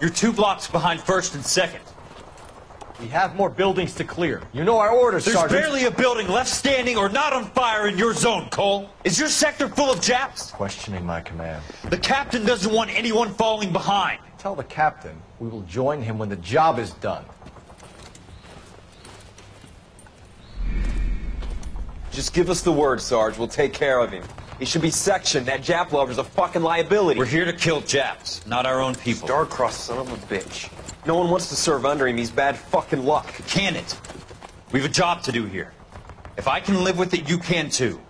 You're 2 blocks behind 1st and 2nd. We have more buildings to clear. You know our orders, There's Sergeant. barely a building left standing or not on fire in your zone, Cole. Is your sector full of Japs? Questioning my command. The captain doesn't want anyone falling behind. Tell the captain we will join him when the job is done. Just give us the word, Sarge. We'll take care of him. He should be sectioned. That Jap lover's a fucking liability. We're here to kill Japs, not our own people. Star-crossed son of a bitch. No one wants to serve under him. He's bad fucking luck. Can it? We have a job to do here. If I can live with it, you can too.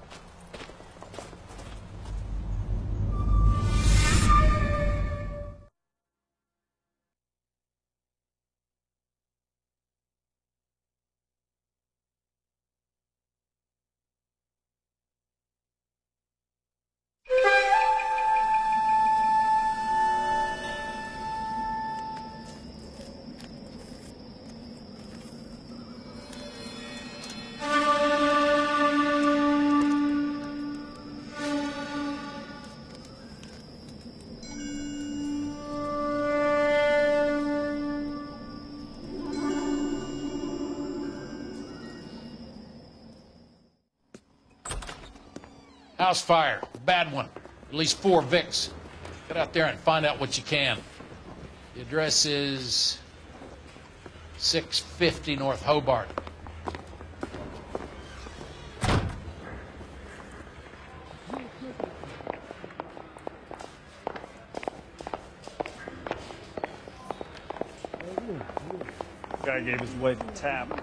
House fire, bad one. At least 4 Vicks. Get out there and find out what you can. The address is 650 North Hobart. Guy gave his wife a tap.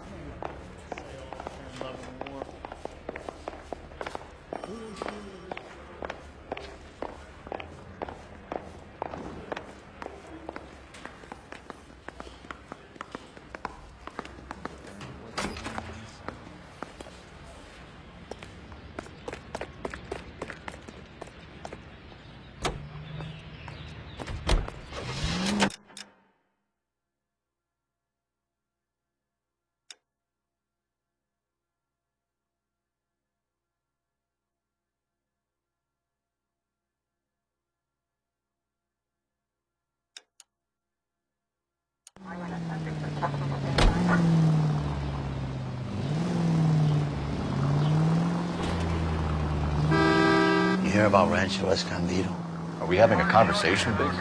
You hear about Rancho Escondido? Are we having a conversation, Biggs?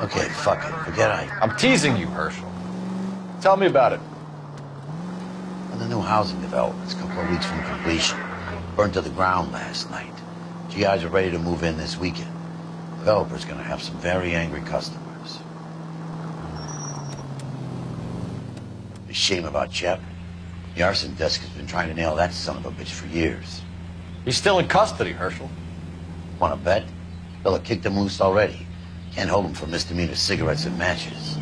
Okay, fuck it. Forget I'm teasing you, Herschel. Tell me about it. Well, the new housing development's a couple of weeks from completion. Burned to the ground last night. GIs are ready to move in this weekend. Developer's gonna have some very angry customers. A shame about Shep. The arson desk has been trying to nail that son of a bitch for years. He's still in custody, Herschel. Wanna bet? Fella kicked him loose already. Can't hold him for misdemeanor cigarettes and matches.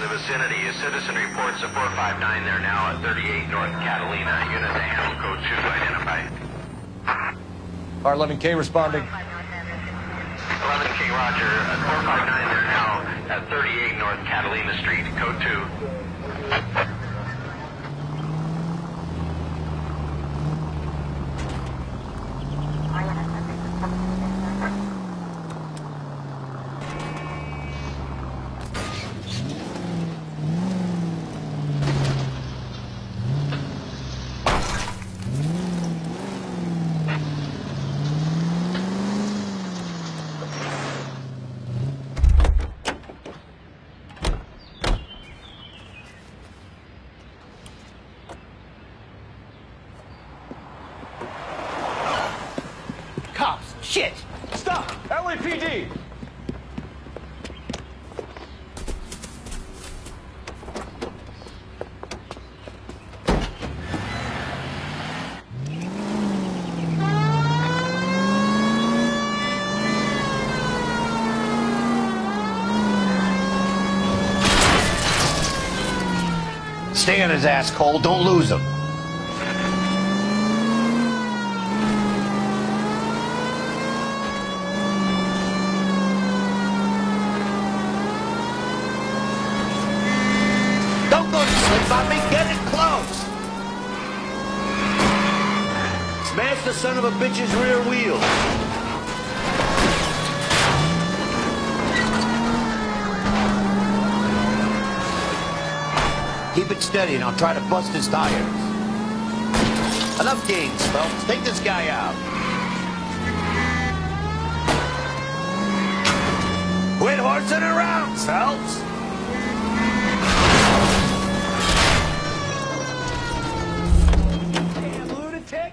Vicinity. A citizen reports a 459 there now at 38 North Catalina. Unit to handle code 2 identified. R11K responding. 11K Roger. 459 there now at 38 North Catalina Street. Code 2. Shit! Stop! LAPD! Stay on his ass, Cole. Don't lose him. Don't go to sleep on me. Get it close. Smash the son of a bitch's rear wheel. Keep it steady and I'll try to bust his tires. Enough games, Phelps. Take this guy out. Quit horsing around, Phelps. Damn lunatic.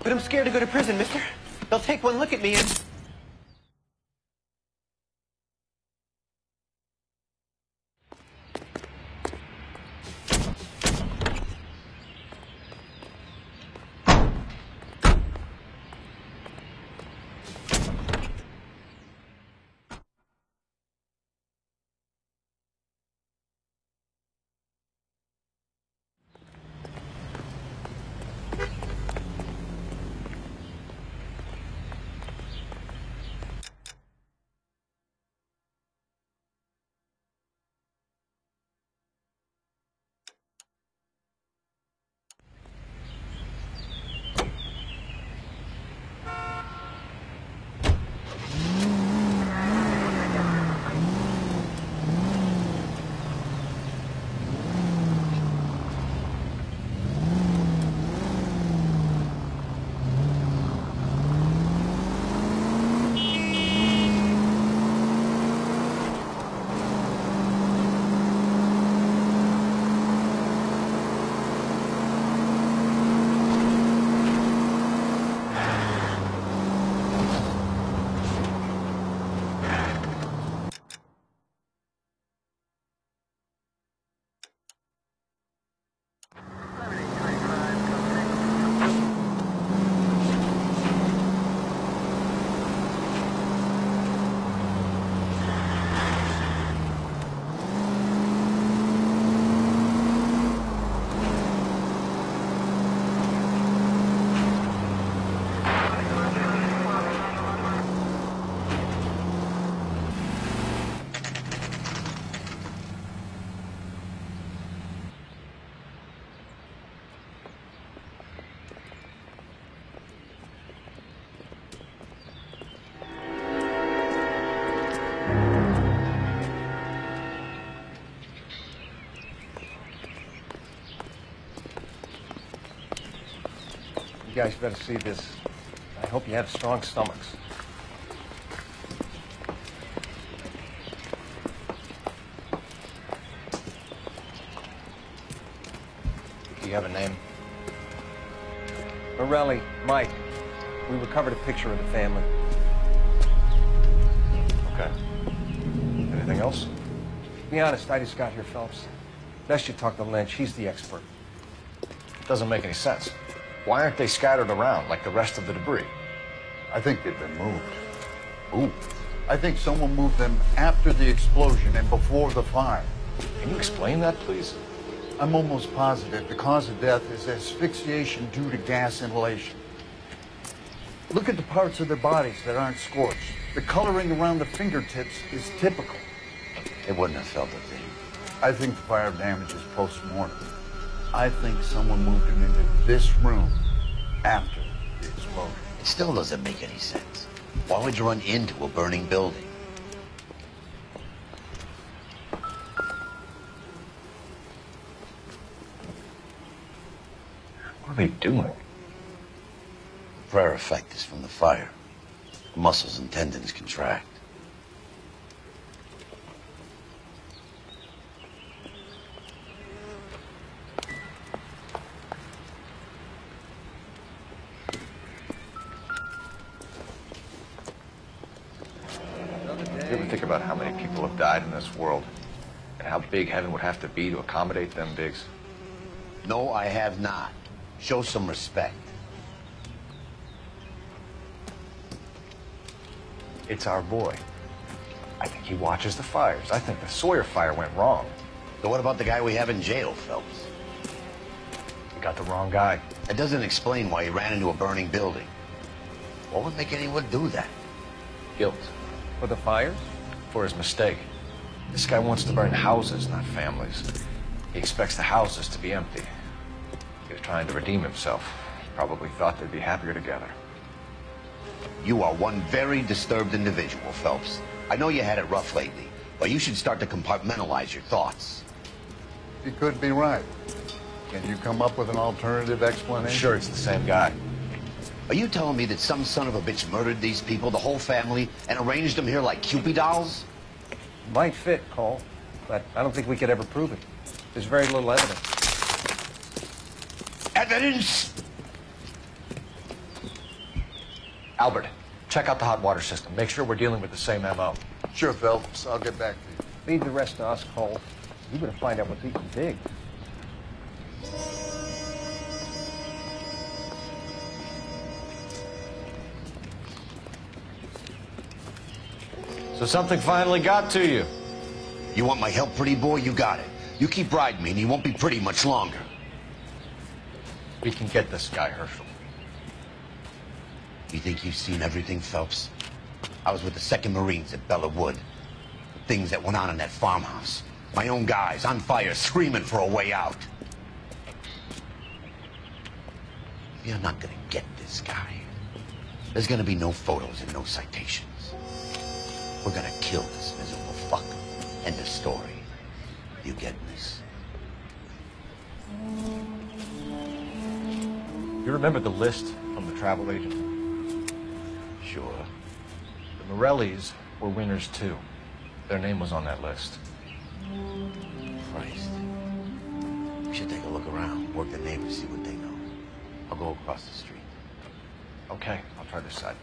But I'm scared to go to prison, mister. They'll take one look at me and... You guys better see this. I hope you have strong stomachs. Do you have a name? Morelli, Mike. We recovered a picture of the family. Okay. Anything else? Be honest, I just got here, Phelps. Best you talk to Lynch. He's the expert. Doesn't make any sense. Why aren't they scattered around like the rest of the debris? I think they've been moved. Ooh. I think someone moved them after the explosion and before the fire. Can you explain that, please? I'm almost positive the cause of death is asphyxiation due to gas inhalation. Look at the parts of their bodies that aren't scorched. The coloring around the fingertips is typical. They wouldn't have felt a thing. I think the fire damage is post-mortem. I think someone moved him into this room after the explosion. It still doesn't make any sense. Why would you run into a burning building? What are they doing? The prayer effect is from the fire. The muscles and tendons contract. think about how many people have died in this world and how big heaven would have to be to accommodate them, Biggs? No, I have not. Show some respect. It's our boy. I think he watches the fires. I think the Sawyer fire went wrong. So what about the guy we have in jail, Phelps? We got the wrong guy. That doesn't explain why he ran into a burning building. What would make anyone do that? Guilt. For the fires? For his mistake. This guy wants to burn houses, not families. He expects the houses to be empty. He was trying to redeem himself. He probably thought they'd be happier together. You are one very disturbed individual, Phelps. I know you had it rough lately, but you should start to compartmentalize your thoughts. You could be right. Can you come up with an alternative explanation? I'm sure it's the same guy. Are you telling me that some son of a bitch murdered these people, the whole family, and arranged them here like Cupid dolls? Might fit, Cole, but I don't think we could ever prove it. There's very little evidence. Evidence? Albert, check out the hot water system. Make sure we're dealing with the same MO. Sure, Phelps. I'll get back to you. Leave the rest to us, Cole. We better find out what's eating Big. So something finally got to you. You want my help, pretty boy? You got it. You keep riding me, and you won't be pretty much longer. We can get this guy, Herschel. You think you've seen everything, Phelps? I was with the 2nd Marines at Bella Wood. The things that went on in that farmhouse. My own guys on fire, screaming for a way out. You're not gonna get this guy. There's gonna be no photos and no citations. We're gonna kill this miserable fuck. End of story. You getting this? You remember the list from the travel agent? Sure. The Morellis were winners too. Their name was on that list. Christ. We should take a look around, work the neighbors, see what they know. I'll go across the street. Okay, I'll try this side.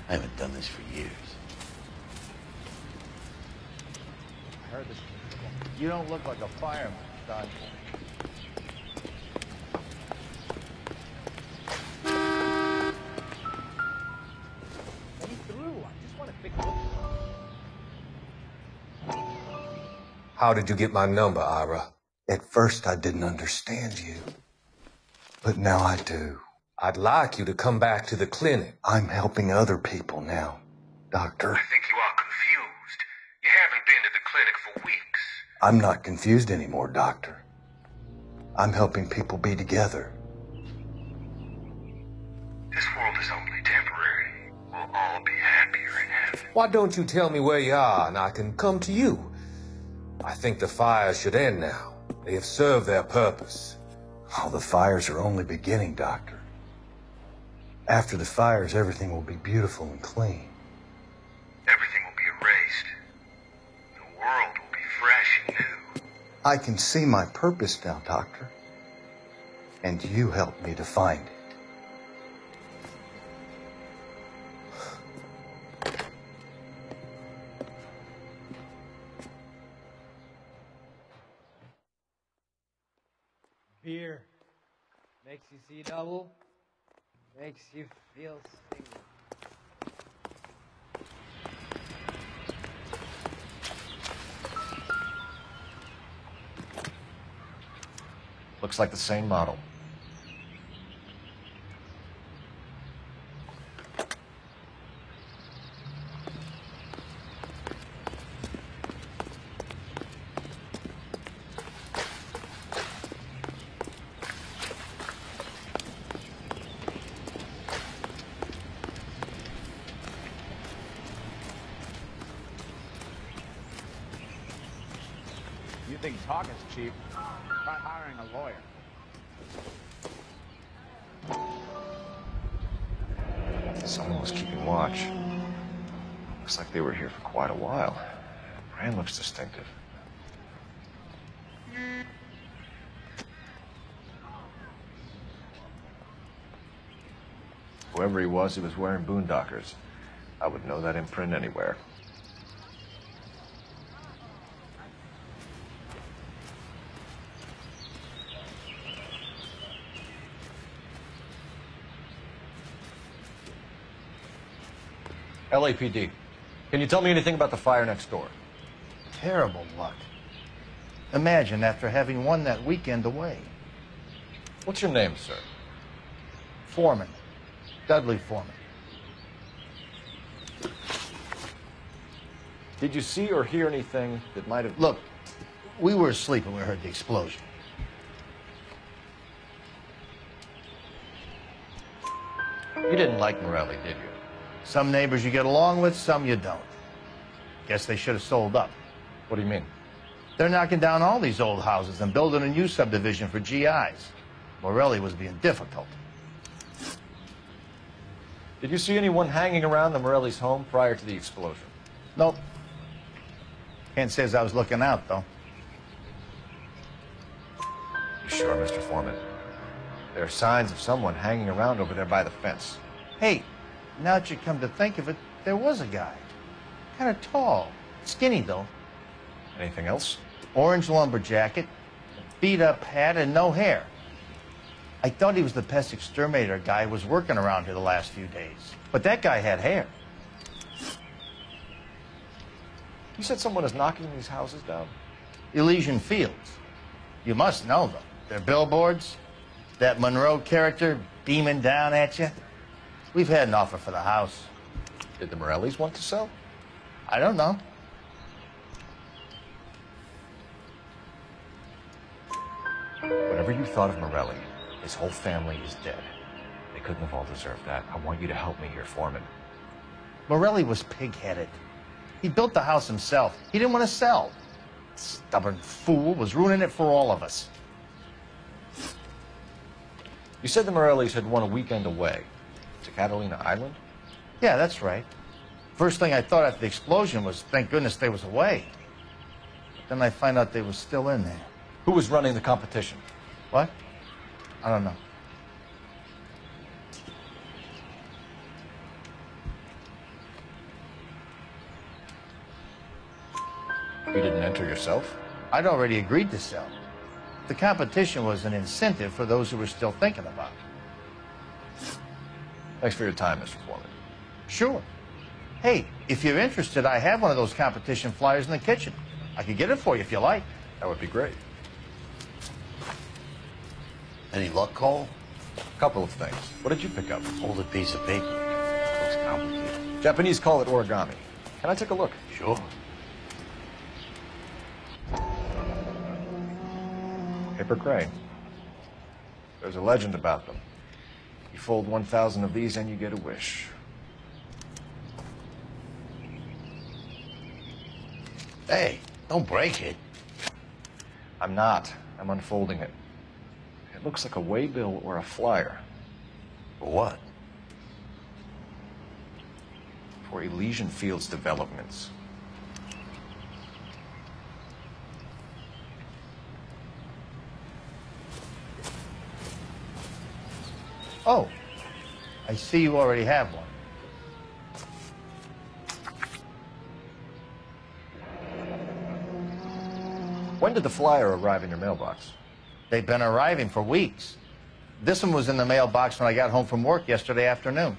I haven't done this for years. I heard this. You don't look like a fireman, Don. How did you get my number, Ira? At first, I didn't understand you. But now I do. I'd like you to come back to the clinic. I'm helping other people now, Doctor. I think you are confused. You haven't been to the clinic for weeks. I'm not confused anymore, Doctor. I'm helping people be together. This world is only temporary. We'll all be happier in heaven. Why don't you tell me where you are and I can come to you? I think the fires should end now. They have served their purpose. Oh, the fires are only beginning, Doctor. After the fires, everything will be beautiful and clean. Everything will be erased. The world will be fresh and new. I can see my purpose now, Doctor. And you helped me to find it. Beer makes you see double, makes you feel single. Looks like the same model. You think talking's cheap? Try hiring a lawyer. Someone was keeping watch. Looks like they were here for quite a while. Brand looks distinctive. Whoever he was wearing boondockers. I would know that imprint anywhere. LAPD. Can you tell me anything about the fire next door? Terrible luck. Imagine after having won that weekend away. What's your name, sir? Foreman. Dudley Foreman. Did you see or hear anything that might have... Look, we were asleep when we heard the explosion. You didn't like Morelli, did you? Some neighbors you get along with, some you don't. Guess they should have sold up. What do you mean? They're knocking down all these old houses and building a new subdivision for GIs. Morelli was being difficult. Did you see anyone hanging around the Morelli's home prior to the explosion? Nope. Can't say as I was looking out, though. You sure, Mr. Foreman? There are signs of someone hanging around over there by the fence. Hey, now that you come to think of it, there was a guy. Kind of tall. Skinny, though. Anything else? Orange lumber jacket, beat-up hat, and no hair. I thought he was the pest exterminator guy who was working around here the last few days. But that guy had hair. You said someone is knocking these houses down? Elysian Fields. You must know them. They're billboards. That Monroe character beaming down at you. We've had an offer for the house. Did the Morellis want to sell? I don't know. Whatever you thought of Morelli, his whole family is dead. They couldn't have all deserved that. I want you to help me here, Foreman. Morelli was pig-headed. He built the house himself. He didn't want to sell. Stubborn fool was ruining it for all of us. You said the Morellis had won a weekend away to Catalina Island? Yeah, that's right. First thing I thought after the explosion was, thank goodness they was away. But then I find out they was still in there. Who was running the competition? What? I don't know. You didn't enter yourself? I'd already agreed to sell. The competition was an incentive for those who were still thinking about it. Thanks for your time, Mr. Foreman. Sure. Hey, if you're interested, I have one of those competition flyers in the kitchen. I could get it for you if you like. That would be great. Any luck, Cole? A couple of things. What did you pick up? Folded piece of paper. Looks complicated. Japanese call it origami. Can I take a look? Sure. Paper crane. There's a legend about them. You fold 1,000 of these and you get a wish. Hey, don't break it. I'm not. I'm unfolding it. It looks like a waybill or a flyer. For what? For Elysian Fields developments. Oh, I see you already have one. When did the flyer arrive in your mailbox? They've been arriving for weeks. This one was in the mailbox when I got home from work yesterday afternoon.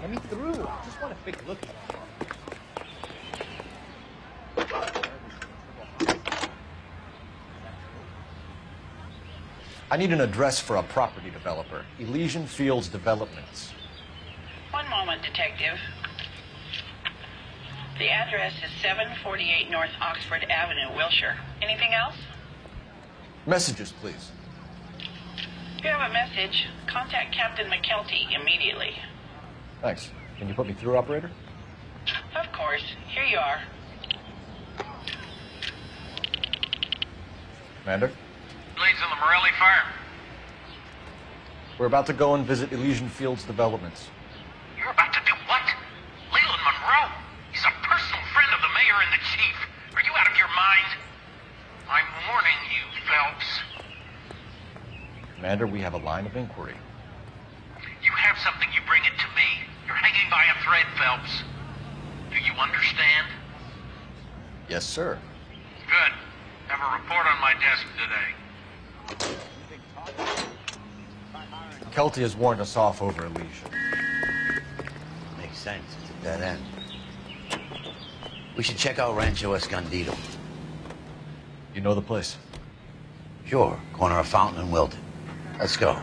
Let me through. I just want to take a look at it. I need an address for a property developer. Elysian Fields Developments. One moment, Detective. The address is 748 North Oxford Avenue, Wilshire. Anything else? Messages, please. If you have a message, contact Captain McKelty immediately. Thanks. Can you put me through, operator? Of course. Here you are. Commander? Leads on the Morelli fire. We're about to go and visit Elysian Fields Developments. You're about to do what? Leland Monroe? He's a personal friend of the mayor and the chief. Commander, we have a line of inquiry. You have something, you bring it to me. You're hanging by a thread, Phelps. Do you understand? Yes, sir. Good. Have a report on my desk today. Kelty has warned us off over Elysian. Makes sense. It's a dead end. We should check out Rancho Escondido. You know the place? Sure. Corner of Fountain and Wilton. Let's go.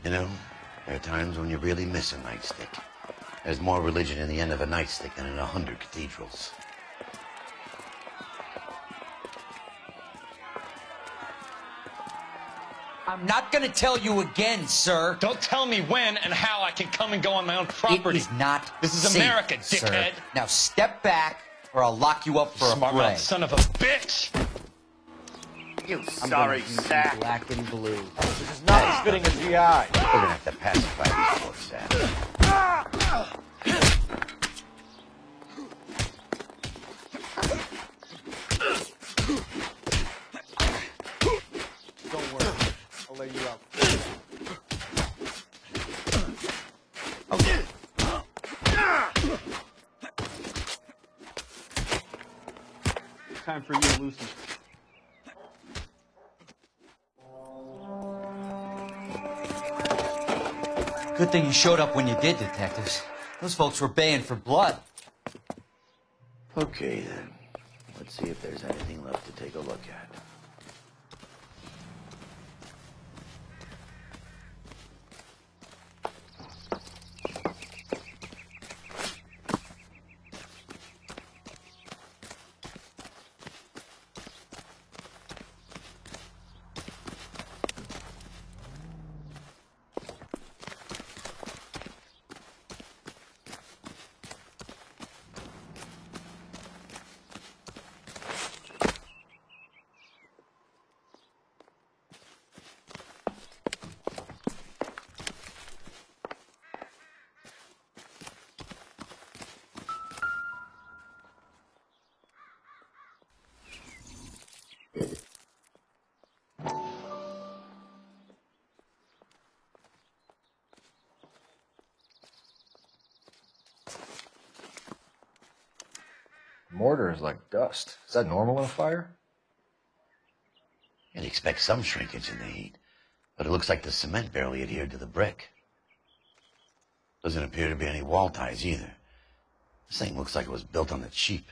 You know, there are times when you really miss a nightstick. There's more religion in the end of a nightstick than in 100 cathedrals. I'm not gonna tell you again, sir. Don't tell me when and how I can come and go on my own property. It is not This is safe, America, sir. dickhead. Now step back, or I'll lock you up for a Smart fray. mouth son of a bitch! You I'm sorry gonna use sack. black and blue. This is not fitting a GI. We're gonna have to pacify these folks, Sam. Don't worry. I'll lay you out. Time for you, Lucy. Good thing you showed up when you did, detectives. Those folks were baying for blood. Okay, then. Let's see if there's anything left to take a look at. Mortar is like dust. Is that normal in a fire? You'd expect some shrinkage in the heat. But it looks like the cement barely adhered to the brick. Doesn't appear to be any wall ties either. This thing looks like it was built on the cheap.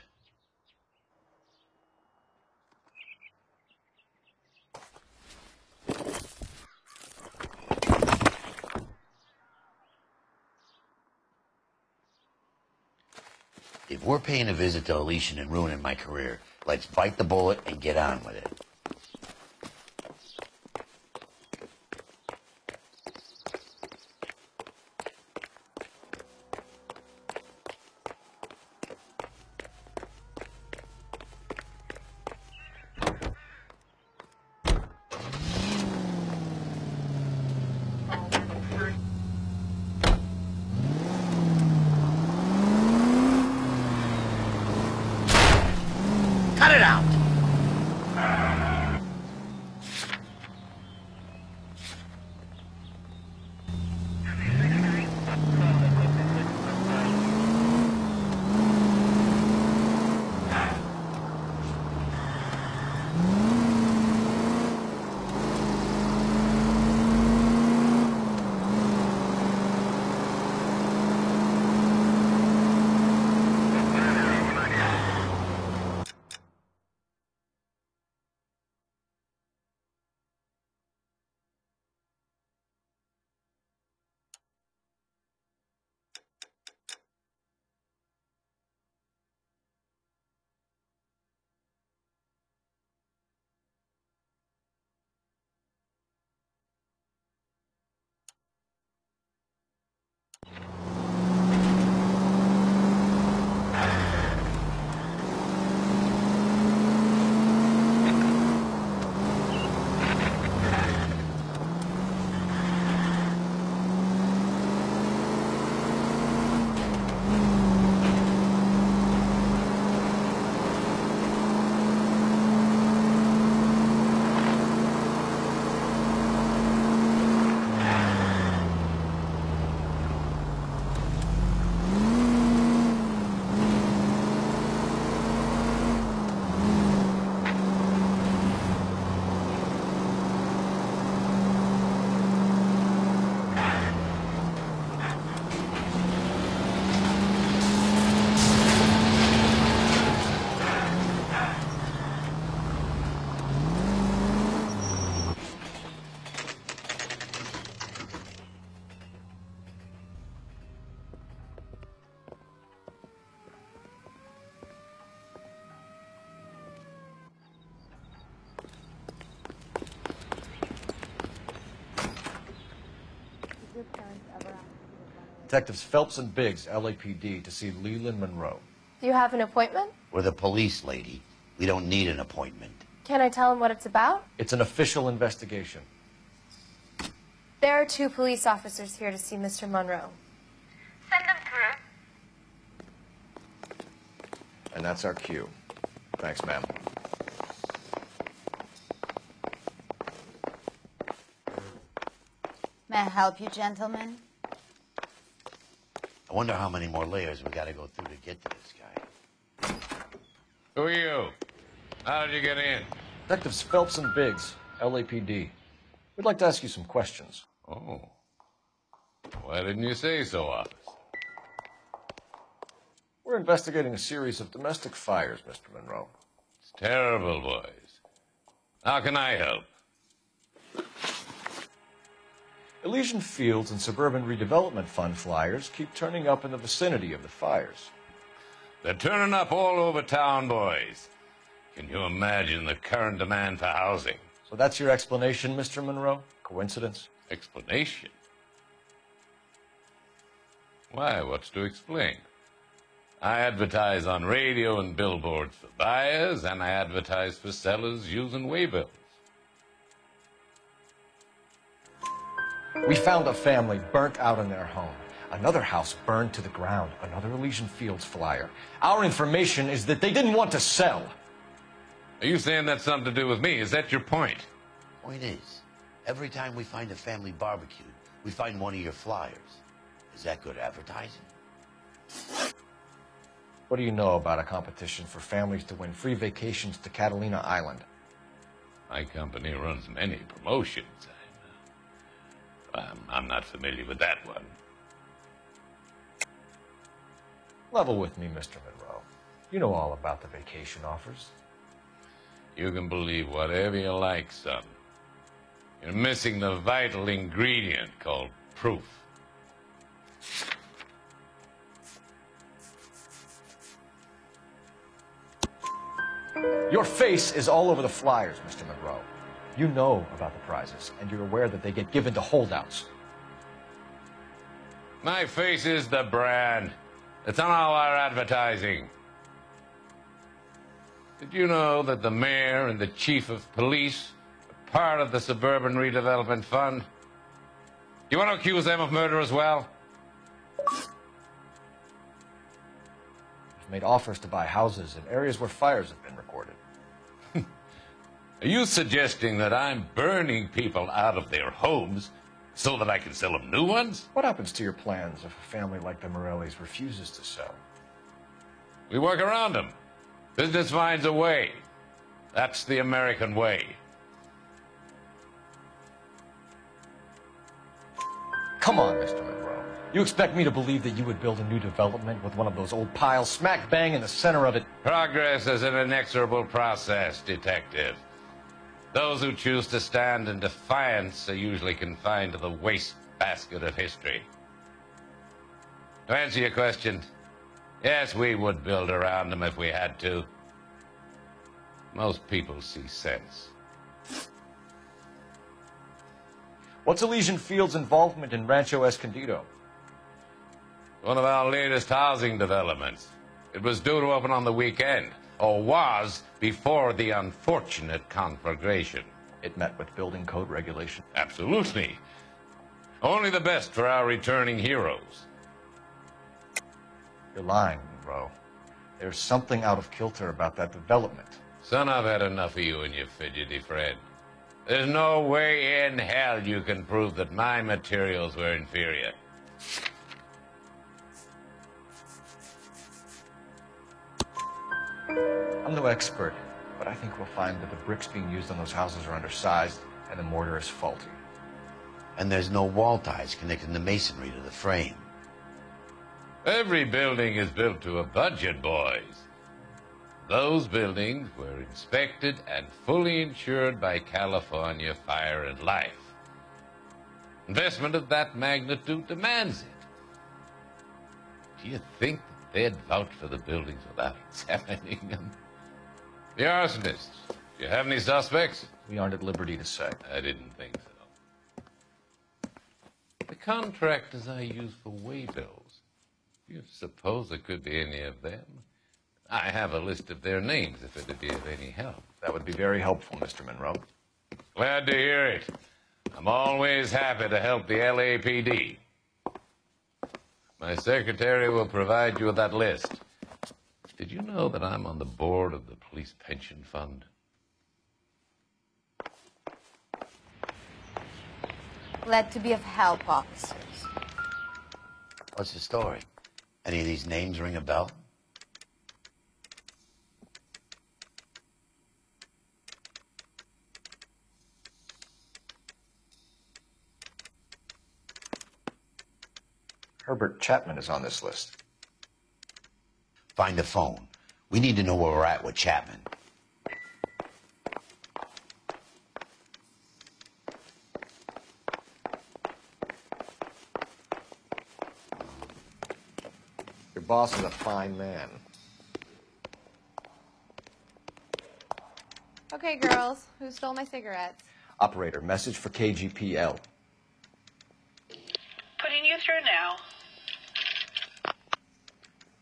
If we're paying a visit to Elysian and ruining my career, let's bite the bullet and get on with it. Cut it out! Detectives Phelps and Biggs, LAPD, to see Leland Monroe. Do you have an appointment? We're the police, lady. We don't need an appointment. Can I tell him what it's about? It's an official investigation. There are 2 police officers here to see Mr. Monroe. Send them through. And that's our cue. Thanks, ma'am. May I help you, gentlemen? I wonder how many more layers we gotta go through to get to this guy. Who are you? How did you get in? Detectives Phelps and Biggs, LAPD. We'd like to ask you some questions. Oh. Why didn't you say so, officer? We're investigating a series of domestic fires, Mr. Monroe. It's terrible, boys. How can I help? Elysian Fields and Suburban Redevelopment Fund flyers keep turning up in the vicinity of the fires. They're turning up all over town, boys. Can you imagine the current demand for housing? So that's your explanation, Mr. Monroe? Coincidence? Explanation? Why, what's to explain? I advertise on radio and billboards for buyers, and I advertise for sellers using waybills. We found a family burnt out in their home. Another house burned to the ground. Another Elysian Fields flyer. Our information is that they didn't want to sell. Are you saying that's something to do with me? Is that your point? Point is, every time we find a family barbecued, we find one of your flyers. Is that good advertising? What do you know about a competition for families to win free vacations to Catalina Island? My company runs many promotions. I'm not familiar with that one. Level with me, Mr. Monroe. You know all about the vacation offers. You can believe whatever you like, son. You're missing the vital ingredient called proof. Your face is all over the flyers, Mr. Monroe. You know about the prizes, and you're aware that they get given to holdouts. My face is the brand. It's on all our advertising. Did you know that the mayor and the chief of police are part of the Suburban Redevelopment Fund? You want to accuse them of murder as well? You've made offers to buy houses in areas where fires have been recorded. Are you suggesting that I'm burning people out of their homes so that I can sell them new ones? What happens to your plans if a family like the Morellis refuses to sell? We work around them. Business finds a way. That's the American way. Come on, Mr. Monroe. You expect me to believe that you would build a new development with one of those old piles smack bang in the center of it? Progress is an inexorable process, Detective. Those who choose to stand in defiance are usually confined to the wastebasket of history. To answer your question, yes, we would build around them if we had to. Most people see sense. What's Elysian Fields' involvement in Rancho Escondido? One of our latest housing developments. It was due to open on the weekend, or was before the unfortunate conflagration. It met with building code regulation? Absolutely. Only the best for our returning heroes. You're lying, Monroe. There's something out of kilter about that development. Son, I've had enough of you and your fidgety friend. There's no way in hell you can prove that my materials were inferior. I'm no expert, but I think we'll find that the bricks being used on those houses are undersized and the mortar is faulty. And there's no wall ties connecting the masonry to the frame. Every building is built to a budget, boys. Those buildings were inspected and fully insured by California Fire and Life. Investment of that magnitude demands it. Do you think that they'd vouch for the buildings without examining them? The arsonists, do you have any suspects? We aren't at liberty to say. I didn't think so. The contractors I use for waybills, do you suppose it could be any of them? I have a list of their names if it'd be of any help. That would be very helpful, Mr. Monroe. Glad to hear it. I'm always happy to help the LAPD. My secretary will provide you with that list. Did you know that I'm on the board of the police pension fund? Glad to be of help, officers. What's the story? Any of these names ring a bell? Herbert Chapman is on this list. Find the phone. We need to know where we're at with Chapman. Your boss is a fine man. Okay, girls, who stole my cigarettes? Operator, message for KGPL. Putting you through now.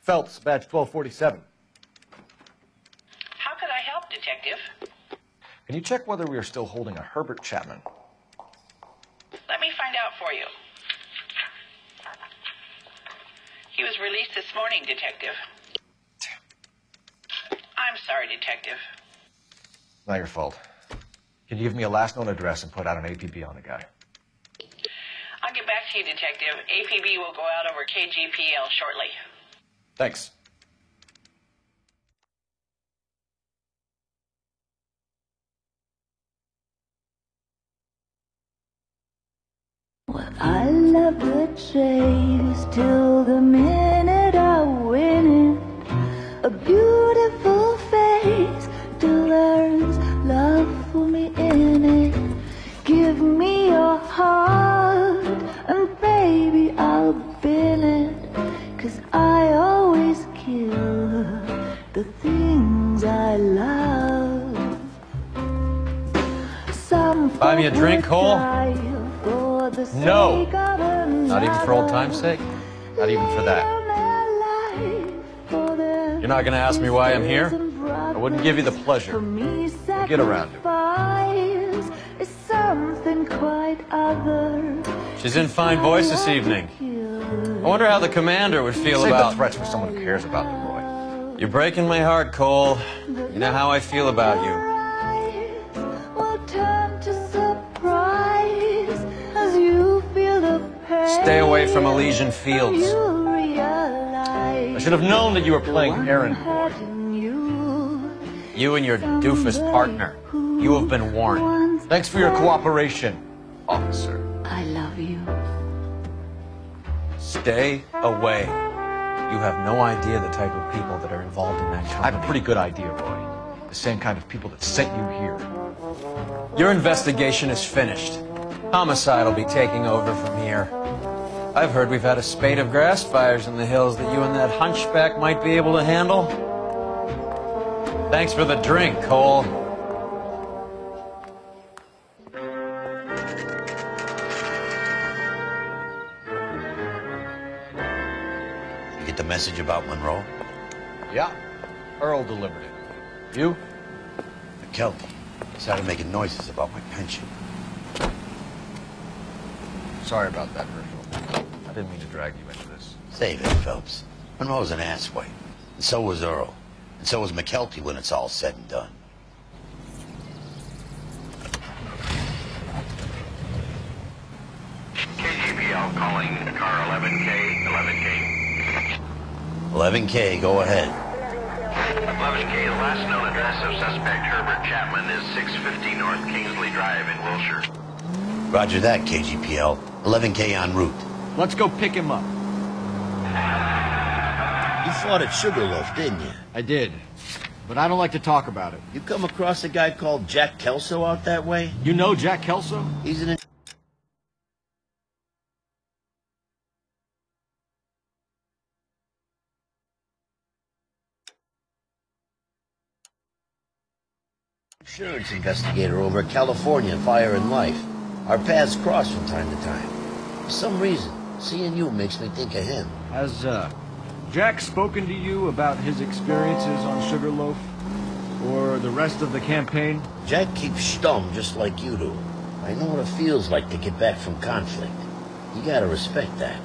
Phelps, badge 1247. How could I help, Detective? Can you check whether we are still holding a Herbert Chapman? Let me find out for you. He was released this morning, Detective. I'm sorry, Detective. Not your fault. Can you give me a last known address and put out an APB on the guy? I'll get back to you, Detective. APB will go out over KGPL shortly. Thanks. I love the chase till the minute I win it. A beautiful face delivers love for me in it. Give me your heart and baby I'll bill it. 'Cause I always kill the things I love. Some Buy me a drink, Cole? No. Not even for old time's sake? Not even for that. You're not gonna ask me why I'm here? I wouldn't give you the pleasure. We'll get around to it. Something quite other. She's in fine voice this evening. I wonder how the commander would feel Save about... the threats for someone who cares about them, Roy. You're breaking my heart, Cole. You know how I feel about you. Stay away from Elysian Fields. I should have known that you were playing errand boy. You and your doofus partner. You have been warned. Thanks for your cooperation, officer. I love you. Stay away. You have no idea the type of people that are involved in that company. I have a pretty good idea, Roy. The same kind of people that sent you here. Your investigation is finished. Homicide will be taking over from here. I've heard we've had a spate of grass fires in the hills that you and that hunchback might be able to handle. Thanks for the drink, Cole. You get the message about Monroe? Yeah. Earl delivered it. You? McKelty started making noises about my pension. Sorry about that, Virgil. I didn't mean to drag you into this. Save it, Phelps. Monroe's an asswipe. And so was Earl. And so was McKelty when it's all said and done. KGPL calling car 11K, 11K. 11K, go ahead. 11K, the last known address of suspect Herbert Chapman is 650 North Kingsley Drive in Wilshire. Roger that, KGPL. 11K en route. Let's go pick him up. You fought at Sugarloaf, didn't you? I did. But I don't like to talk about it. You come across a guy called Jack Kelso out that way? You know Jack Kelso? He's an... insurance investigator over at California Fire and Life. Our paths cross from time to time. For some reason, seeing you makes me think of him. Has, Jack spoken to you about his experiences on Sugarloaf? Or the rest of the campaign? Jack keeps stum just like you do. I know what it feels like to get back from conflict. You gotta respect that.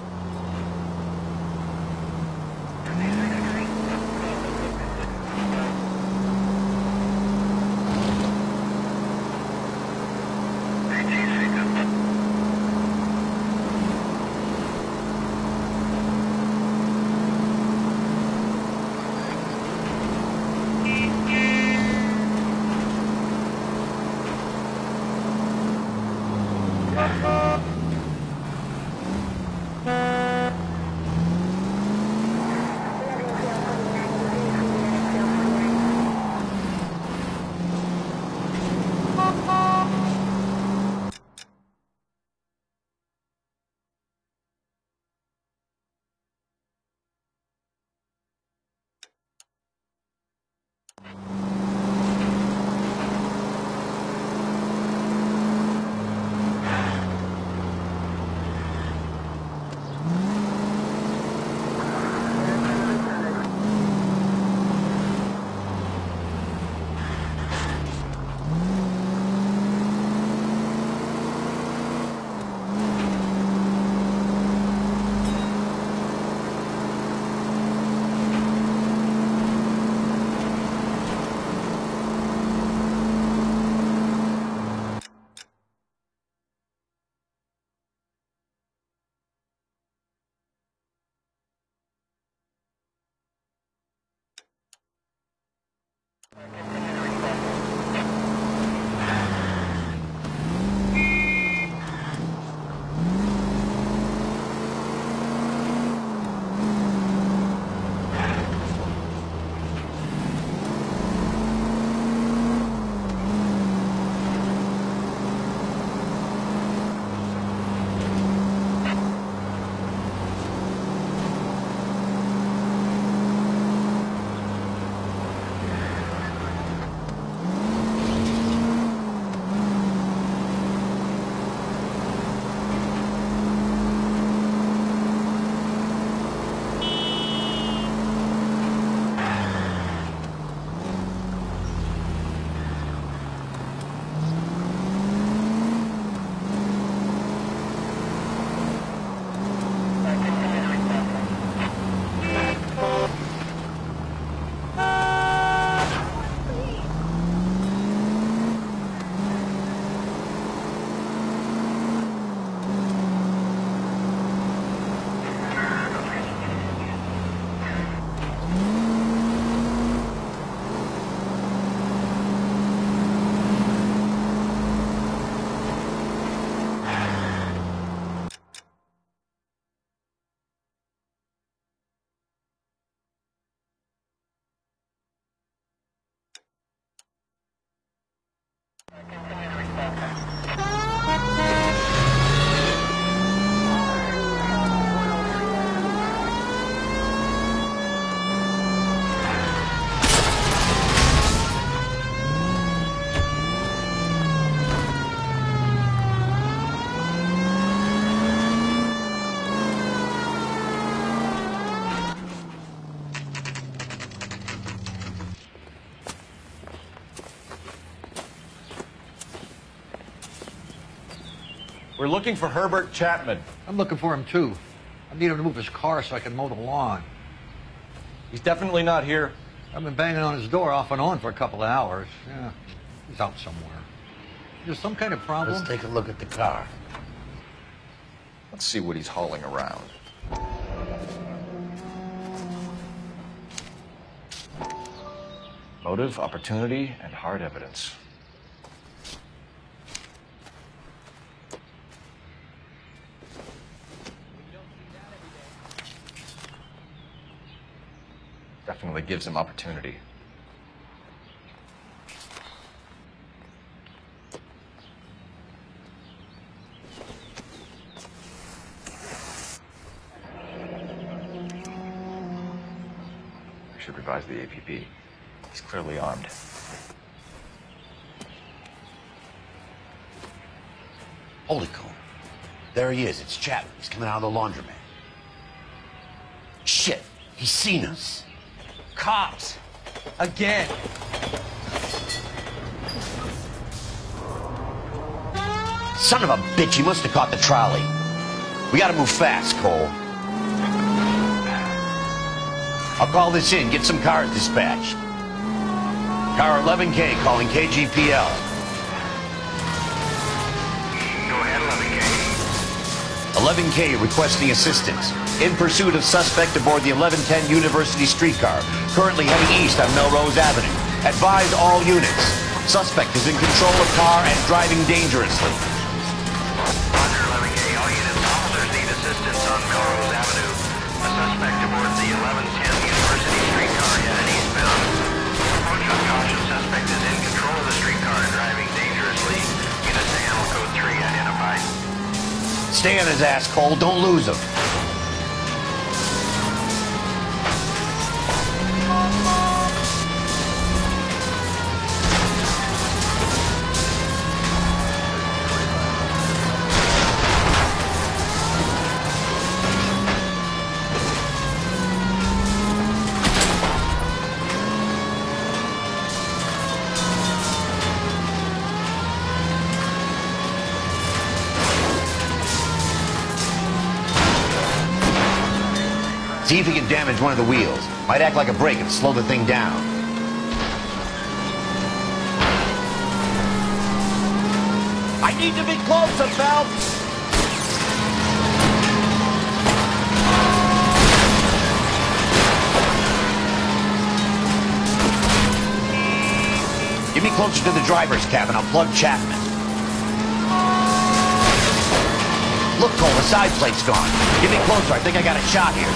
We're looking for Herbert Chapman. I'm looking for him, too. I need him to move his car so I can mow the lawn. He's definitely not here. I've been banging on his door off and on for a couple of hours. Yeah, he's out somewhere. There's some kind of problem? Let's take a look at the car. Let's see what he's hauling around. Motive, opportunity, and hard evidence. Definitely gives him opportunity. I should revise the APB. He's clearly armed. Holy cow. There he is. It's Chapman. He's coming out of the laundromat. Shit. He's seen us. Cops! Again! Son of a bitch. He must have caught the trolley. We gotta move fast, Cole. I'll call this in. Get some cars dispatched. Car 11K calling KGPL. Go ahead, 11K. 11K requesting assistance. In pursuit of suspect aboard the 1110 University streetcar. Currently heading east on Melrose Avenue. Advise all units. Suspect is in control of car and driving dangerously. Roger, 11K. All units, officers need assistance on Melrose Avenue. A suspect aboard the 1110 University streetcar headed eastbound. Approach with caution. Suspect is in control of the streetcar and driving dangerously. Units to handle code 3 identified. Stay on his ass, Cole. Don't lose him. See if he can damage one of the wheels. Might act like a brake and slow the thing down. I need to be closer, Phelps! Get me closer to the driver's cabin. I'll plug Chapman. Look, Cole, the side plate's gone. Get me closer. I think I got a shot here.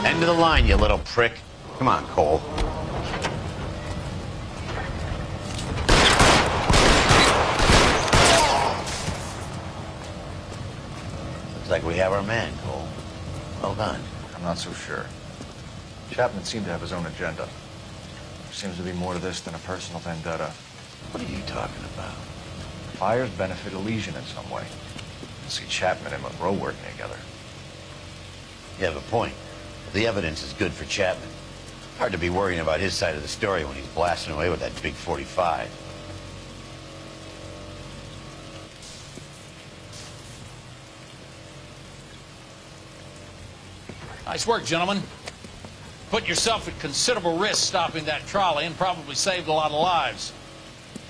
End of the line, you little prick. Come on, Cole. Looks like we have our man, Cole. Well done. I'm not so sure. Chapman seemed to have his own agenda. There seems to be more to this than a personal vendetta. What are you talking about? Fires benefit Elysian in some way. I see Chapman and Monroe working together. You have a point. The evidence is good for Chapman. Hard to be worrying about his side of the story when he's blasting away with that big 45. Nice work, gentlemen. Put yourself at considerable risk stopping that trolley and probably saved a lot of lives.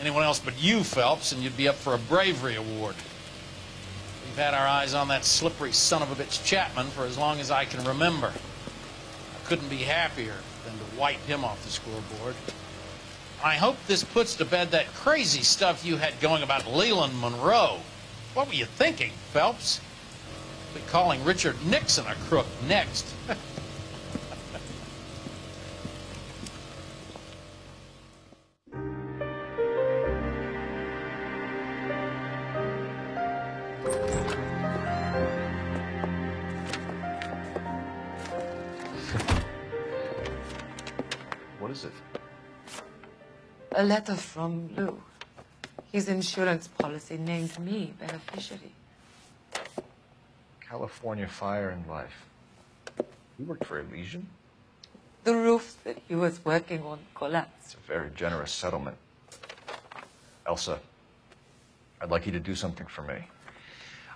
Anyone else but you, Phelps, and you'd be up for a bravery award. We've had our eyes on that slippery son of a bitch Chapman for as long as I can remember. I couldn't be happier than to wipe him off the scoreboard. I hope this puts to bed that crazy stuff you had going about Leland Monroe. What were you thinking, Phelps? We'll be calling Richard Nixon a crook next. What is it? A letter from Lou. His insurance policy named me beneficiary. California Fire and Life. You worked for Elysian? The roof that he was working on collapsed. It's a very generous settlement. Elsa, I'd like you to do something for me.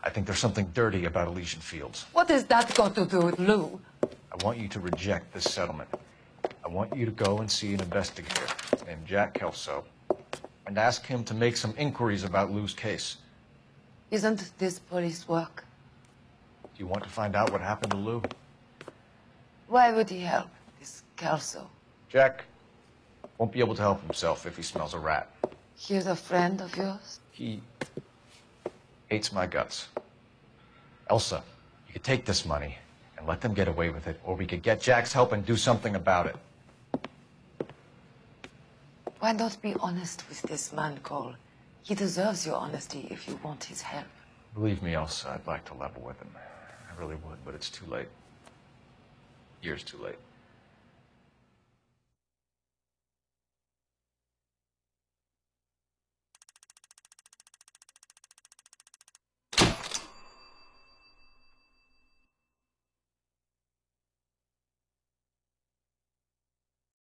I think there's something dirty about Elysian Fields. What has that got to do with Lou? I want you to reject this settlement. I want you to go and see an investigator named Jack Kelso and ask him to make some inquiries about Lou's case. Isn't this police work? Do you want to find out what happened to Lou? Why would he help, this Kelso? Jack won't be able to help himself if he smells a rat. He's a friend of yours? He hates my guts. Elsa, you could take this money and let them get away with it, or we could get Jack's help and do something about it. Why not be honest with this man, Cole? He deserves your honesty if you want his help. Believe me, Elsa, I'd like to level with him. I really would, but it's too late. Years too late.